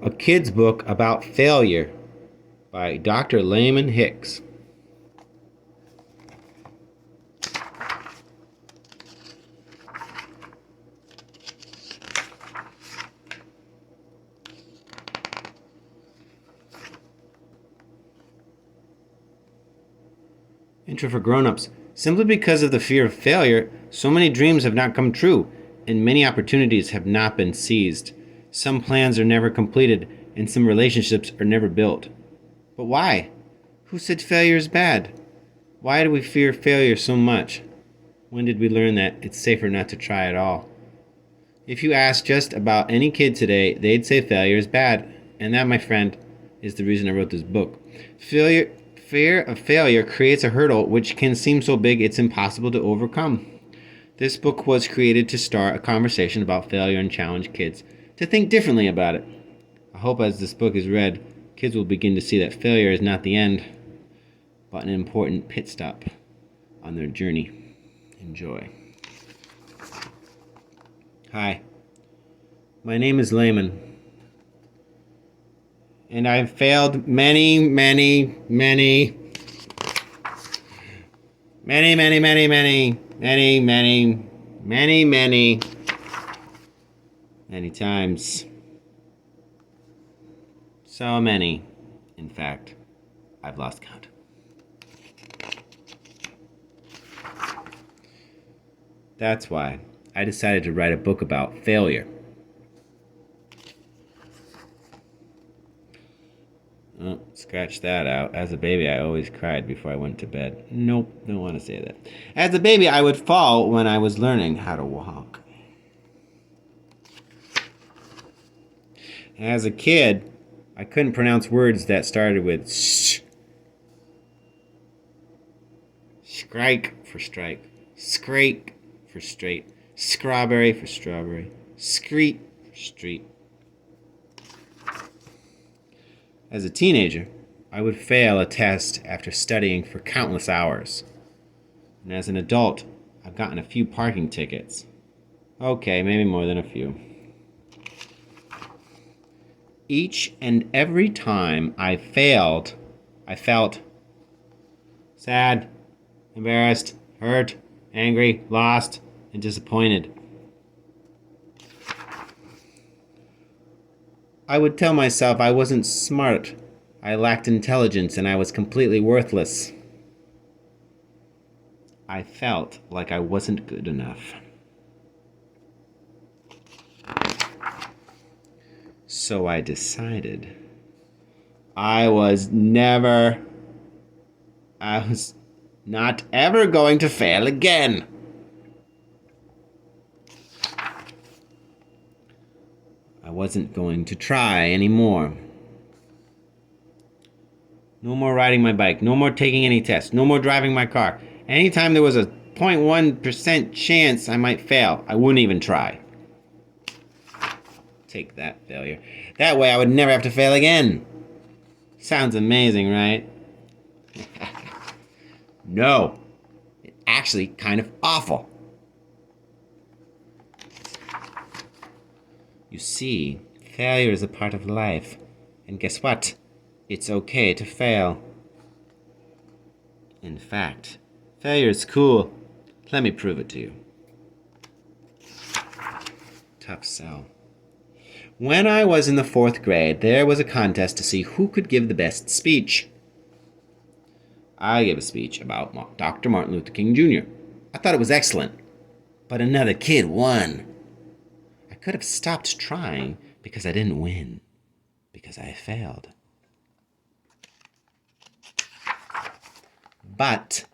a kid's book about failure by Dr. Layman Hicks. Intro for grown-ups. Simply because of the fear of failure, so many dreams have not come true, and many opportunities have not been seized. Some plans are never completed, and some relationships are never built. But why? Who said failure is bad? Why do we fear failure so much? When did we learn that it's safer not to try at all? If you ask just about any kid today, they'd say failure is bad. And that, my friend, is the reason I wrote this book. Fear of failure creates a hurdle which can seem so big it's impossible to overcome. This book was created to start a conversation about failure and challenge kids to think differently about it. I hope as this book is read, kids will begin to see that failure is not the end, but an important pit stop on their journey. Enjoy. Hi, my name is Layman, and I've failed many times. So many, in fact, I've lost count. That's why I decided to write a book about failure. Oh, scratch that out. As a baby, I always cried before I went to bed. Nope, don't want to say that. As a baby, I would fall when I was learning how to walk. As a kid, I couldn't pronounce words that started with sh. Shrike for strike. Scrape for straight. Strawberry for strawberry. Screet for street. As a teenager, I would fail a test after studying for countless hours. And as an adult, I've gotten a few parking tickets. Okay, maybe more than a few. Each and every time I failed, I felt sad, embarrassed, hurt, angry, lost, and disappointed. I would tell myself I wasn't smart, I lacked intelligence, and I was completely worthless. I felt like I wasn't good enough. So I decided I was not ever going to fail again. I wasn't going to try anymore. No more riding my bike. No more taking any tests. No more driving my car. Anytime there was a 0.1% chance I might fail, I wouldn't even try. Take that, failure. That way I would never have to fail again. Sounds amazing, right? No. It's actually kind of awful. You see, failure is a part of life. And guess what? It's okay to fail. In fact, failure is cool. Let me prove it to you. Tough sell. When I was in the 4th grade, there was a contest to see who could give the best speech. I gave a speech about Dr. Martin Luther King Jr. I thought it was excellent, but another kid won. I could have stopped trying because I didn't win, because I failed. But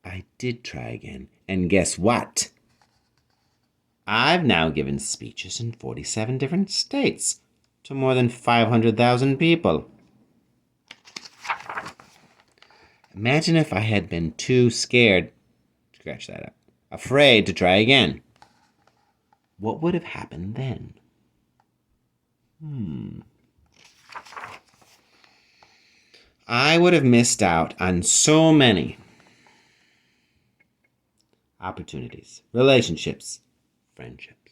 I did try again, and guess what? I've now given speeches in 47 different states to more than 500,000 people. Imagine if I had been too scared, scratch that up, afraid to try again. What would have happened then? I would have missed out on so many opportunities, relationships, friendships.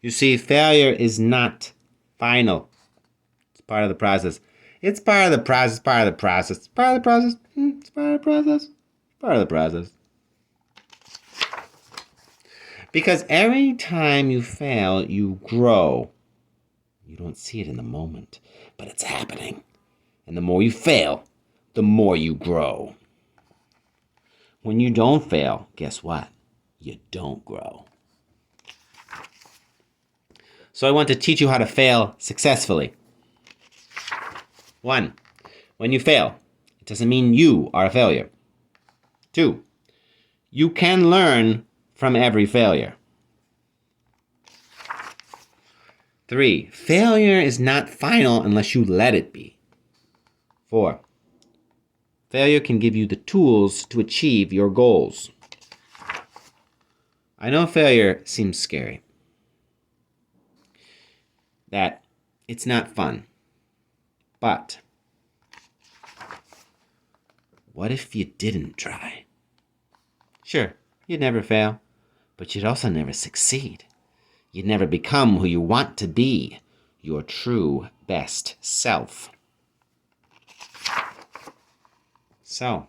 You see, failure is not final. It's part of the process. It's part of the process, part of the process. It's part of the process. It's part of the process. Part of the process. Because every time you fail, you grow. You don't see it in the moment, but it's happening. And the more you fail, the more you grow. When you don't fail, guess what? You don't grow. So I want to teach you how to fail successfully. 1. When you fail, it doesn't mean you are a failure. 2. You can learn from every failure. 3. Failure is not final unless you let it be. 4. Failure can give you the tools to achieve your goals. I know failure seems scary. That it's not fun. But what if you didn't try? Sure, you'd never fail, but you'd also never succeed. You'd never become who you want to be, your true best self. So,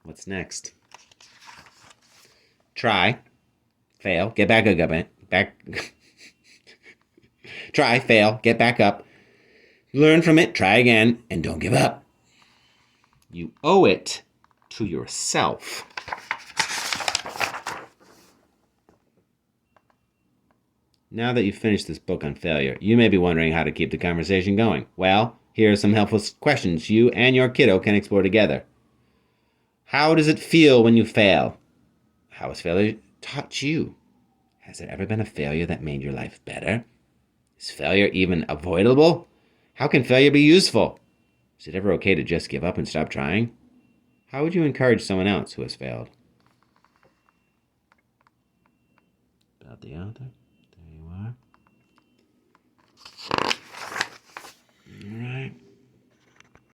what's next? Try, fail, get back up, Try, fail, get back up. Learn from it, try again, and don't give up. You owe it to yourself. Now that you've finished this book on failure, you may be wondering how to keep the conversation going. Well, here are some helpful questions you and your kiddo can explore together. How does it feel when you fail? How has failure taught you? Has there ever been a failure that made your life better? Is failure even avoidable? How can failure be useful? Is it ever okay to just give up and stop trying? How would you encourage someone else who has failed? About the author.